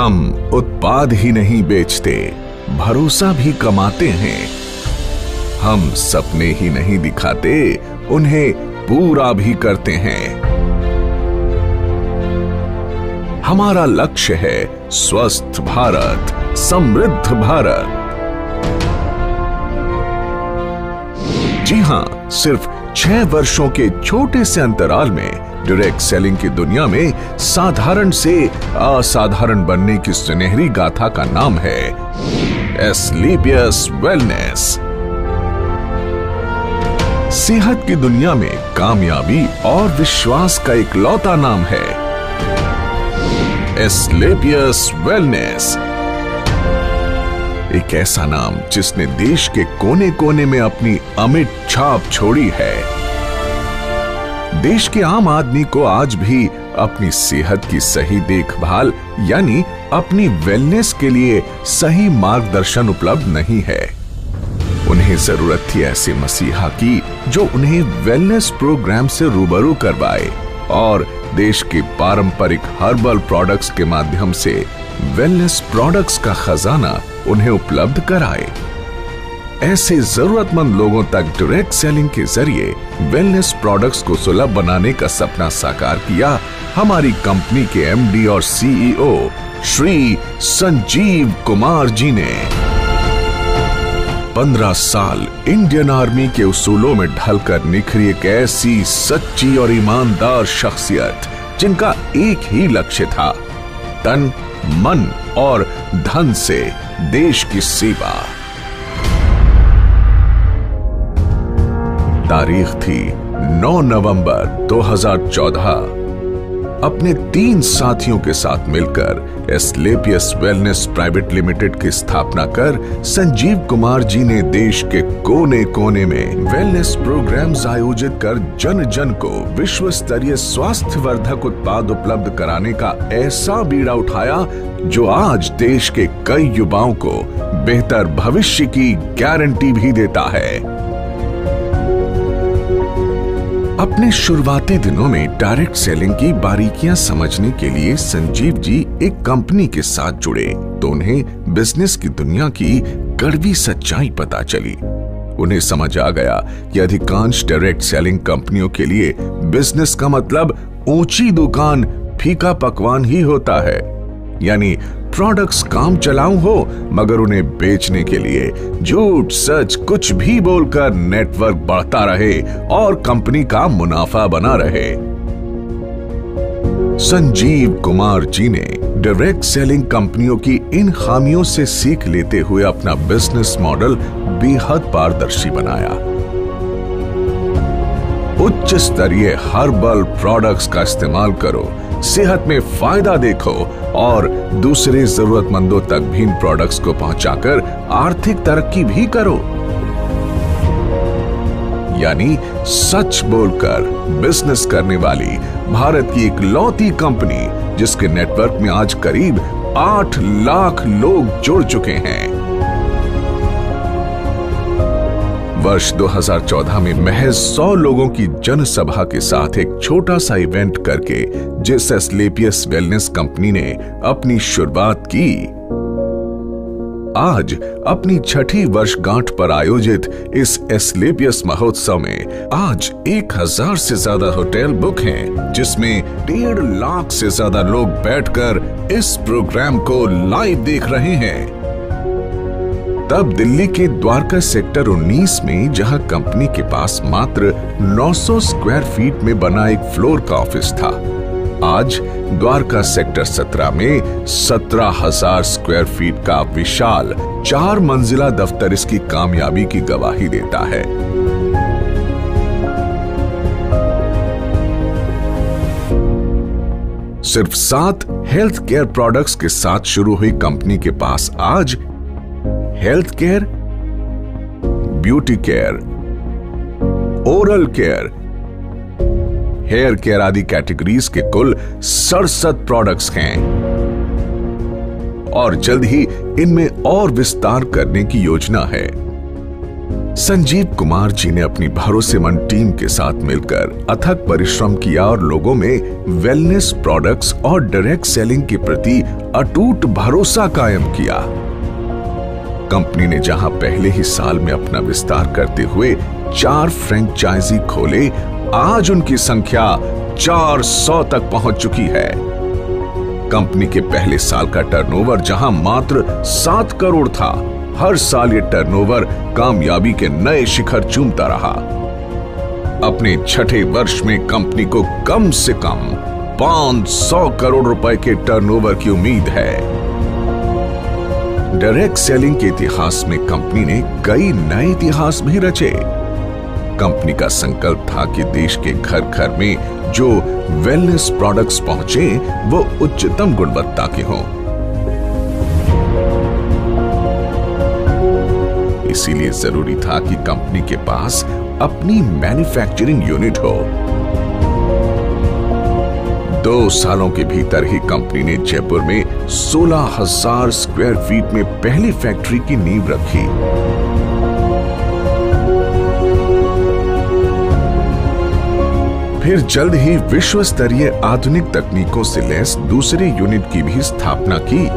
हम उत्पाद ही नहीं बेचते, भरोसा भी कमाते हैं। हम सपने ही नहीं दिखाते, उन्हें पूरा भी करते हैं। हमारा लक्ष्य है स्वस्थ भारत, समृद्ध भारत। जी हां, सिर्फ 6 वर्षों के छोटे से अंतराल में डायरेक्ट सेलिंग की दुनिया में साधारण से असाधारण बनने की सुनहरी गाथा का नाम है एस्क्लेपियस वेलनेस। सेहत की दुनिया में कामयाबी और विश्वास का इकलौता नाम है एस्क्लेपियस वेलनेस। एक ऐसा नाम जिसने देश के कोने कोने में अपनी अमिट छाप छोड़ी है। देश के आम आदमी को आज भी अपनी सेहत की सही देखभाल यानी अपनी वेलनेस के लिए सही मार्गदर्शन उपलब्ध नहीं है। उन्हें जरूरत थी ऐसे मसीहा की जो उन्हें वेलनेस प्रोग्राम से रूबरू करवाए और देश के पारंपरिक हर्बल प्रोडक्ट्स के माध्यम से वेलनेस प्रोडक्ट्स का खजाना उन्हें उपलब्ध कराए। ऐसे जरूरतमंद लोगों तक डायरेक्ट सेलिंग के जरिए वेलनेस प्रोडक्ट्स को सुलभ बनाने का सपना साकार किया हमारी कंपनी के एमडी और सीईओ श्री संजीव कुमार जी ने। 15 साल इंडियन आर्मी के उसूलों में ढलकर निखरी एक ऐसी सच्ची और ईमानदार शख्सियत जिनका एक ही लक्ष्य था, तन, मन और धन से देश की सेवा। तारीख थी 9 नवंबर 2014। अपने 3 साथियों के साथ मिलकर एस्क्लेपियस वेलनेस प्राइवेट लिमिटेड की स्थापना कर संजीव कुमार जी ने देश के कोने कोने में वेलनेस प्रोग्राम्स आयोजित कर जन जन को विश्व स्तरीय स्वास्थ्य वर्धक उत्पाद उपलब्ध कराने का ऐसा बीड़ा उठाया जो आज देश के कई युवाओं को बेहतर भविष्य की गारंटी भी देता है। अपने शुरुआती दिनों में डायरेक्ट सेलिंग की बारीकियां समझने के लिए संजीव जी एक कंपनी के साथ जुड़े तो उन्हें बिजनेस की दुनिया की कड़वी सच्चाई पता चली। उन्हें समझ आ गया कि अधिकांश डायरेक्ट सेलिंग कंपनियों के लिए बिजनेस का मतलब ऊंची दुकान, फीका पकवान ही होता है, यानी प्रोडक्ट्स काम चलाऊ हो मगर उन्हें बेचने के लिए झूठ सच कुछ भी बोलकर नेटवर्क बढ़ता रहे और कंपनी का मुनाफा बना रहे। संजीव कुमार जी ने डायरेक्ट सेलिंग कंपनियों की इन खामियों से सीख लेते हुए अपना बिजनेस मॉडल बेहद पारदर्शी बनाया। उच्च स्तरीय हर्बल प्रोडक्ट्स का इस्तेमाल करो, सेहत में फायदा देखो और दूसरे जरूरतमंदों तक भी इन प्रोडक्ट्स को पहुंचाकर आर्थिक तरक्की भी करो। यानी सच बोलकर बिजनेस करने वाली भारत की इकलौती कंपनी जिसके नेटवर्क में आज करीब 8 लाख लोग जुड़ चुके हैं। वर्ष 2014 में महज 100 लोगों की जनसभा के साथ एक छोटा सा इवेंट करके जिस एस्क्लेपियस वेलनेस कंपनी ने अपनी शुरुआत की, आज अपनी 6ठी वर्षगांठ पर आयोजित इस एस्क्लेपियस महोत्सव में आज 1000 से ज्यादा होटल बुक हैं, जिसमें 1.5 लाख से ज्यादा लोग बैठकर इस प्रोग्राम को लाइव देख रहे हैं। तब दिल्ली के द्वारका सेक्टर 19 में जहां कंपनी के पास मात्र 900 स्क्वायर फीट में बना एक फ्लोर का ऑफिस था, आज द्वारका सेक्टर 17 में 17,000 स्क्वायर फीट का विशाल 4 मंजिला दफ्तर इसकी कामयाबी की गवाही देता है। सिर्फ 7 हेल्थ केयर प्रोडक्ट्स के साथ शुरू हुई कंपनी के पास आज health care, beauty care, oral care, hair care आदि कैटेगरीज के कुल 67 प्रोडक्ट्स हैं और जल्द ही इनमें और विस्तार करने की योजना है। संजीव कुमार जी ने अपनी भरोसेमंद टीम के साथ मिलकर अथक परिश्रम किया और लोगों में वेलनेस प्रोडक्ट्स और डायरेक्ट सेलिंग के प्रति अटूट भरोसा कायम किया। कंपनी ने जहां पहले ही साल में अपना विस्तार करते हुए 4 फ्रेंचाइजी खोले, आज उनकी संख्या 400 तक पहुंच चुकी है। कंपनी के पहले साल का टर्नओवर जहां मात्र 7 करोड़ था, हर साल ये टर्नओवर कामयाबी के नए शिखर चूमता रहा। अपने छठे वर्ष में कंपनी को कम से कम 500 करोड़ रुपए के टर्नओवर की उम्मीद है। डायरेक्ट सेलिंग के इतिहास में कंपनी ने कई नए इतिहास भी रचे। कंपनी का संकल्प था कि देश के घर घर में जो वेलनेस प्रोडक्ट्स पहुंचे वो उच्चतम गुणवत्ता के हों। इसीलिए जरूरी था कि कंपनी के पास अपनी मैन्युफैक्चरिंग यूनिट हो। 2 सालों के भीतर ही कंपनी ने जयपुर में 16,000 स्क्वायर फीट में पहली फैक्ट्री की नींव रखी। फिर जल्द ही विश्व स्तरीय आधुनिक तकनीकों से लैस दूसरी यूनिट की भी स्थापना की।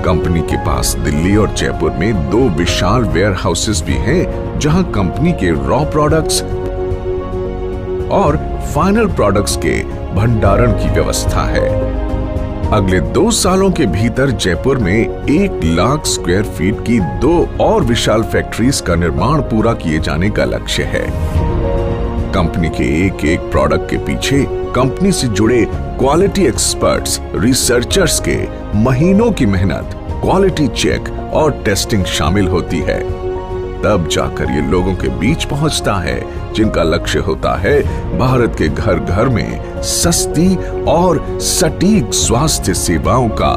कंपनी के पास दिल्ली और जयपुर में 2 विशाल वेयर हाउसेस भी हैं, जहां कंपनी के रॉ प्रोडक्ट्स और फाइनल प्रोडक्ट्स के भंडारण की व्यवस्था है। अगले 2 सालों के भीतर जयपुर में 1 लाख स्क्वायर फीट की 2 और विशाल फैक्ट्रीज का निर्माण पूरा किए जाने का लक्ष्य है। कंपनी के एक प्रोडक्ट के पीछे कंपनी से जुड़े क्वालिटी एक्सपर्ट्स, रिसर्चर्स के महीनों की मेहनत, क्वालिटी चेक और टेस्टिंग शामिल होती है। तब जाकर ये लोगों के बीच पहुंचता है, जिनका लक्ष्य होता है भारत के घर घर में सस्ती और सटीक स्वास्थ्य सेवाओं का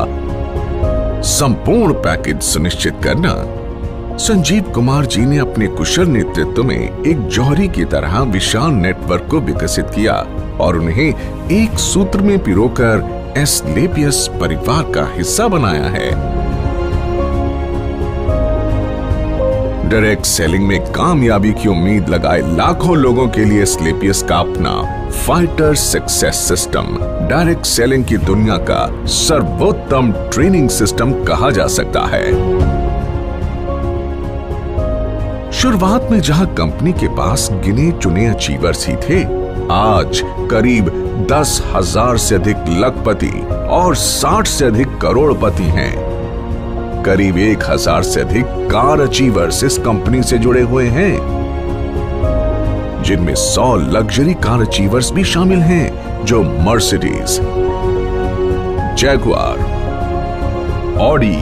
संपूर्ण पैकेज सुनिश्चित करना। संजीव कुमार जी ने अपने कुशल नेतृत्व में एक जौहरी की तरह विशाल नेटवर्क को विकसित किया और उन्हें एक सूत्र में पिरोकर एस्क्लेपियस परिवार का हिस्सा बनाया है। डायरेक्ट सेलिंग में कामयाबी की उम्मीद लगाए लाखों लोगों के लिए एस्क्लेपियस का अपना fighter success system direct selling की दुनिया का सर्वोत्तम ट्रेनिंग सिस्टम कहा जा सकता है। शुरुआत में जहां कंपनी के पास गिने चुने अचीवर्स ही थे, आज करीब 10,000 से अधिक लखपति और 60 से अधिक करोड़पति हैं। करीब 1,000 से अधिक कार अचीवर्स इस कंपनी से जुड़े हुए हैं, जिनमें 100 लग्जरी कार अचीवर्स भी शामिल हैं, जो Mercedes, Jaguar, Audi,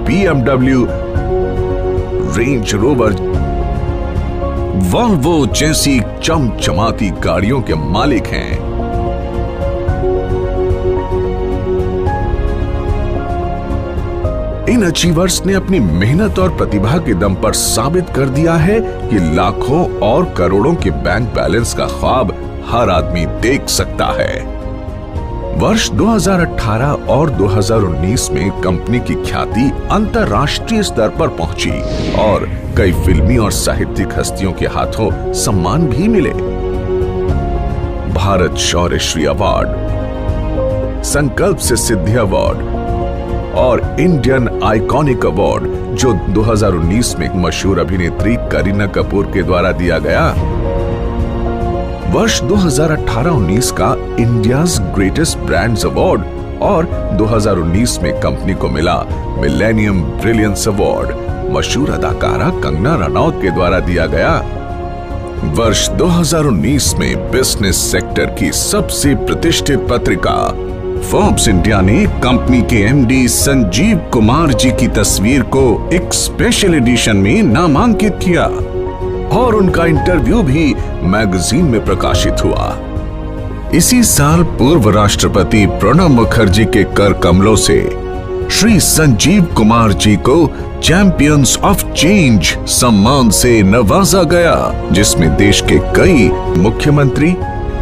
BMW, range rover, Volvo जैसी चमचमाती गाड़ियों के मालिक हैं। इन अचीवर्स ने अपनी मेहनत और प्रतिभा के दम पर साबित कर दिया है कि लाखों और करोड़ों के बैंक बैलेंस का ख्वाब हर आदमी देख सकता है। वर्ष 2018 और 2019 में कंपनी की ख्याति अंतर्राष्ट्रीय स्तर पर पहुंची और कई फिल्मी और साहित्यिक हस्तियों के हाथों सम्मान भी मिले। भारत शौर्य श्री अवार्ड, संकल्प से सिद्धि अवार्ड और इंडियन आइकॉनिक अवार्ड, जो 2019 में मशहूर अभिनेत्री करीना कपूर के द्वारा दिया गया। वर्ष 2018-19 का इंडियाज ग्रेटेस्ट ब्रांड्स अवार्ड और 2019 में कंपनी को मिला मिलेनियम ब्रिलियंस अवार्ड मशहूर अदाकारा कंगना रनौत के द्वारा दिया गया। वर्ष 2019 में बिजनेस सेक्टर की सबसे प्रतिष्ठित पत्रिका फोर्ब्स इंडिया ने कंपनी के एमडी संजीव कुमार जी की तस्वीर को एक स्पेशल एडिशन में नामांकित किया और उनका इंटरव्यू भी मैगजीन में प्रकाशित हुआ। इसी साल पूर्व राष्ट्रपति प्रणब मुखर्जी के कर कमलों से श्री संजीव कुमार जी को चैंपियंस ऑफ चेंज सम्मान से नवाजा गया, जिसमें देश के कई मुख्यमंत्री,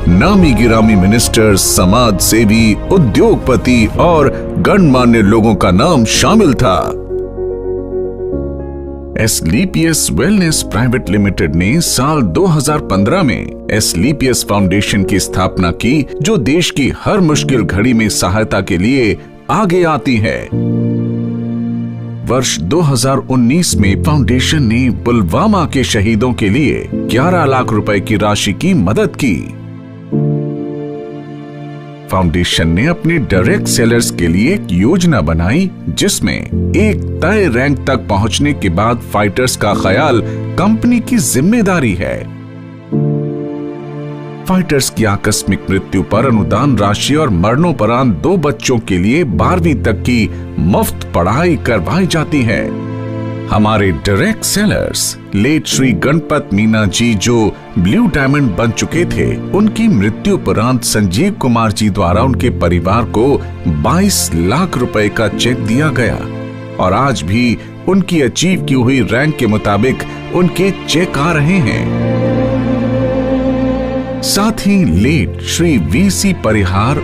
नामी गिरामी मिनिस्टर, समाज सेवी, उद्योगपति और गणमान्य लोगों का नाम शामिल था। एसलीपीएस वेलनेस प्राइवेट लिमिटेड ने साल 2015 में एसलीपीएस फाउंडेशन की स्थापना की, जो देश की हर मुश्किल घड़ी में सहायता के लिए आगे आती है। वर्ष 2019 में फाउंडेशन ने पुलवामा के शहीदों के लिए 11 लाख रुपए की राशि की मदद की। फाउंडेशन ने अपने डायरेक्ट सेलर्स के लिए एक योजना बनाई, जिसमें एक तय रैंक तक पहुंचने के बाद फाइटर्स का ख्याल कंपनी की जिम्मेदारी है। फाइटर्स की आकस्मिक मृत्यु पर अनुदान राशि और मरणोपरांत 2 बच्चों के लिए 12वीं तक की मुफ्त पढ़ाई करवाई जाती है। हमारे direct sellers late Shri Ganpat Meena ji, जो ब्लू डायमंड बन चुके थे, उनकी मृत्यु उपरांत संजीव कुमार जी द्वारा उनके परिवार को 22 लाख रुपए का चेक दिया गया और आज भी उनकी अचीव की हुई रैंक के मुताबिक उनके चेक आ रहे हैं। साथ ही लेट श्री वीसी परिहार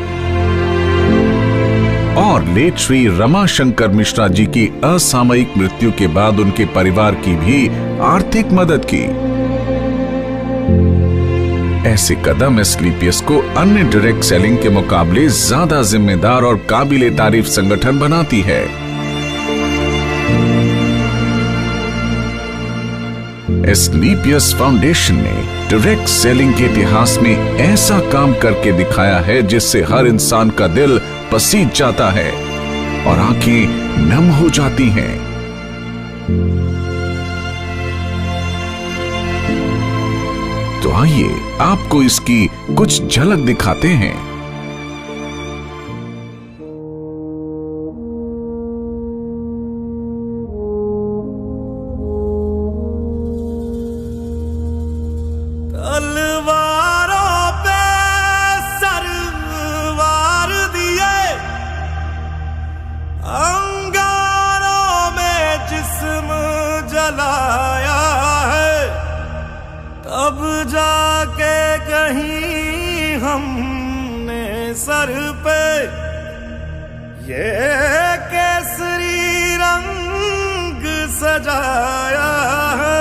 और लेट श्री रमाशंकर मिश्रा जी की असामयिक मृत्यु के बाद उनके परिवार की भी आर्थिक मदद की। ऐसे कदम एसलीपीएस को अन्य डायरेक्ट सेलिंग के मुकाबले ज्यादा जिम्मेदार और काबिले तारीफ संगठन बनाती है। एसलीपीएस फाउंडेशन ने डायरेक्ट सेलिंग के इतिहास में ऐसा काम करके दिखाया है, जिससे हर इंसान का दिल पसीज जाता है और आंखें नम हो जाती हैं। तो आइए आपको इसकी कुछ झलक दिखाते हैं। तब जाके कहीं हमने सर पे ये केसरी रंग सजाया है।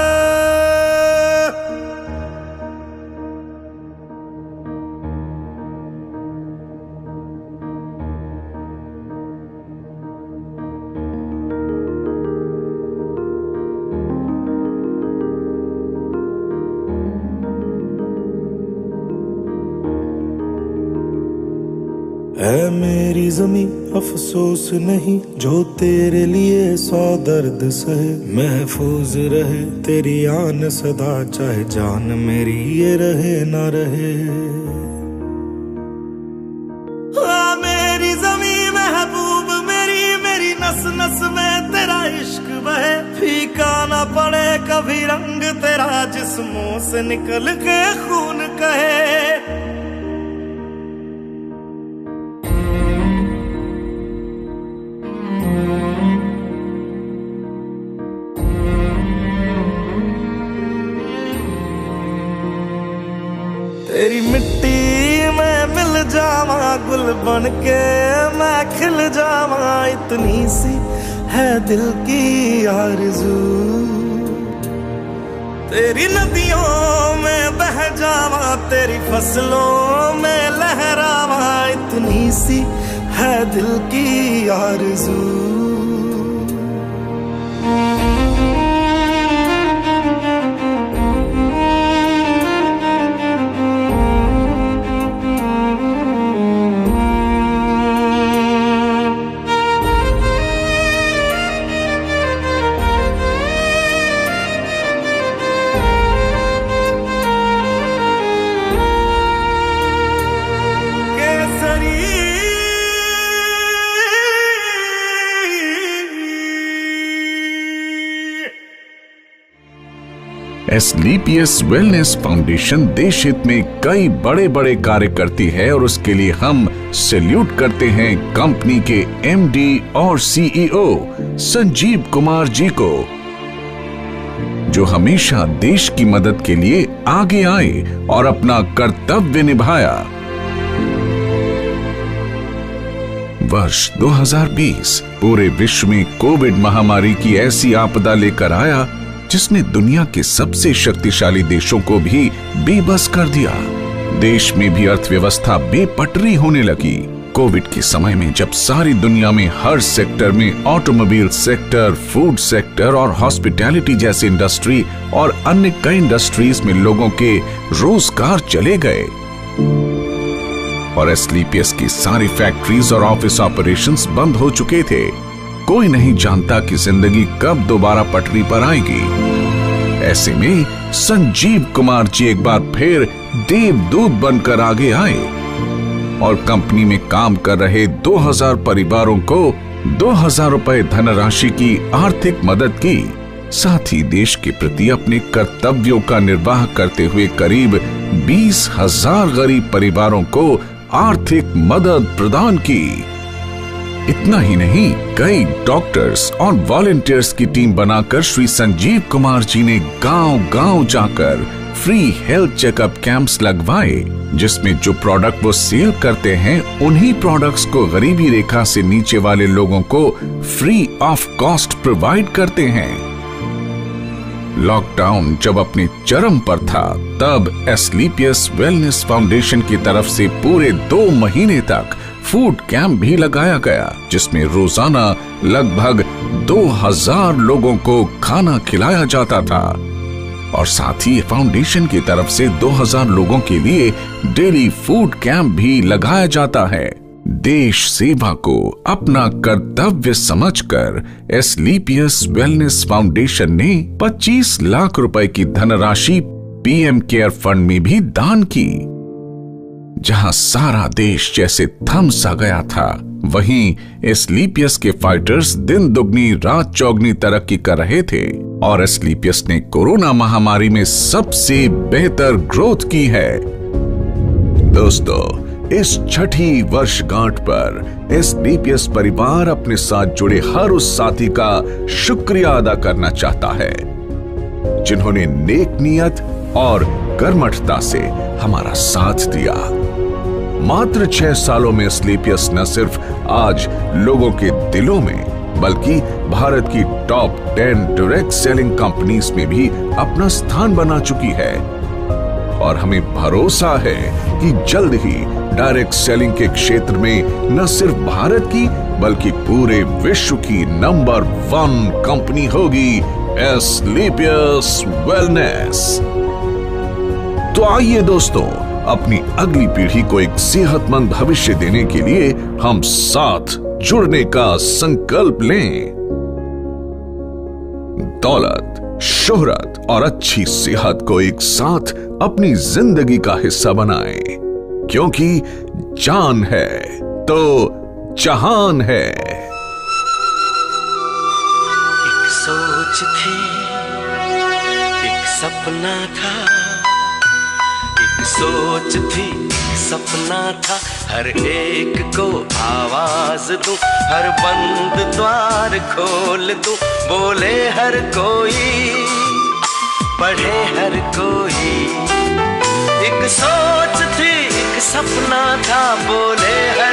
है मेरी ज़मीं अफसोस नहीं, जो तेरे लिए 100 दर्द सहे। महफूज रहे तेरी आन सदा, चाहे जान मेरी ये रहे ना रहे। मेरी ज़मीं महबूब मेरी, मेरी नस नस में तेरा इश्क बहे। फीका ना पड़े कभी रंग तेरा, जिस्मों से निकल के खून कहे। तेरी मिट्टी में मिल जावा, गुल बन के मैं खिल जावा। इतनी सी है दिल की आरज़ू, तेरी नदियों में बह जावा, तेरी फसलों में लहरावा। इतनी सी है दिल की आरज़ू। एसलीपीएस वेलनेस फाउंडेशन देश हित में कई बड़े बड़े कार्य करती है और उसके लिए हम सैल्यूट करते हैं कंपनी के एमडी और सीईओ संजीव कुमार जी को, जो हमेशा देश की मदद के लिए आगे आए और अपना कर्तव्य निभाया। वर्ष 2020 पूरे विश्व में कोविड महामारी की ऐसी आपदा लेकर आया जिसने दुनिया के सबसे शक्तिशाली देशों को भी बेबस कर दिया। देश में भी अर्थव्यवस्था बेपटरी होने लगी। कोविड के समय में जब सारी दुनिया में हर सेक्टर में, ऑटोमोबाइल सेक्टर, फूड सेक्टर और हॉस्पिटैलिटी जैसी इंडस्ट्री और अन्य कई इंडस्ट्रीज में लोगों के रोजगार चले गए और एस्क्लेपियस की सारी फैक्ट्रीज और ऑफिस ऑपरेशंस बंद हो चुके थे। कोई नहीं जानता कि जिंदगी कब दोबारा पटरी पर आएगी। ऐसे में संजीव कुमार जी एक बार फिर देवदूत बनकर आगे आए और कंपनी में काम कर रहे 2000 परिवारों को 2000 रुपए धनराशि की आर्थिक मदद की। साथ ही देश के प्रति अपने कर्तव्यों का निर्वाह करते हुए करीब 20,000 गरीब परिवारों को आर्थिक मदद प्रदान की। इतना ही नहीं, कई डॉक्टर्स और वॉलंटियर्स की टीम बनाकर श्री संजीव कुमार जी ने गांव-गांव जाकर फ्री हेल्थ चेकअप कैंप्स लगवाए, जिसमें जो प्रोडक्ट वो सेल करते हैं उन्हीं प्रोडक्ट्स को गरीबी रेखा से नीचे वाले लोगों को फ्री ऑफ कॉस्ट प्रोवाइड करते हैं। लॉकडाउन जब अपने चरम पर था, तब एस्क्लेपियस वेलनेस फाउंडेशन की तरफ से पूरे 2 महीने तक फूड कैंप भी लगाया गया, जिसमें रोजाना लगभग 2000 लोगों को खाना खिलाया जाता था और साथ ही फाउंडेशन की तरफ से 2000 लोगों के लिए डेली फूड कैंप भी लगाया जाता है। देश सेवा को अपना कर्तव्य समझकर एस्क्लेपियस वेलनेस फाउंडेशन ने 25 लाख रुपए की धनराशि पीएम केयर फंड में भी दान की। जहां सारा देश जैसे थम सा गया था, वहीं एस्क्लेपियस के फाइटर्स दिन दुगनी रात चौगनी तरक्की कर रहे थे और एस्क्लेपियस ने कोरोना महामारी में सबसे बेहतर ग्रोथ की है। दोस्तों, इस छठी वर्षगांठ पर एस्क्लेपियस परिवार अपने साथ जुड़े हर उस साथी का शुक्रिया अदा करना चाहता है जिन्होंने नेक नियत और कर्मठता से हमारा साथ दिया। मात्र 6 सालों में एस्क्लेपियस न सिर्फ आज लोगों के दिलों में, बल्कि भारत की टॉप 10 डायरेक्ट सेलिंग कंपनीज में भी अपना स्थान बना चुकी है और हमें भरोसा है कि जल्द ही डायरेक्ट सेलिंग के क्षेत्र में न सिर्फ भारत की बल्कि पूरे विश्व की नंबर 1 कंपनी होगी एस्क्लेपियस वेलनेस। तो आइए दोस्तों, अपनी अगली पीढ़ी को एक सेहतमंद भविष्य देने के लिए हम साथ जुड़ने का संकल्प लें। दौलत, शोहरत और अच्छी सेहत को एक साथ अपनी जिंदगी का हिस्सा बनाएं, क्योंकि जान है तो जहान है। एक सोच थी, एक सपना था, एक सोच थी, एक सपना था, हर एक को आवाज दूं, हर बंद द्वार खोल दूं, बोले हर कोई, पढ़े हर कोई। एक सोच थी, एक सपना था, बोले हर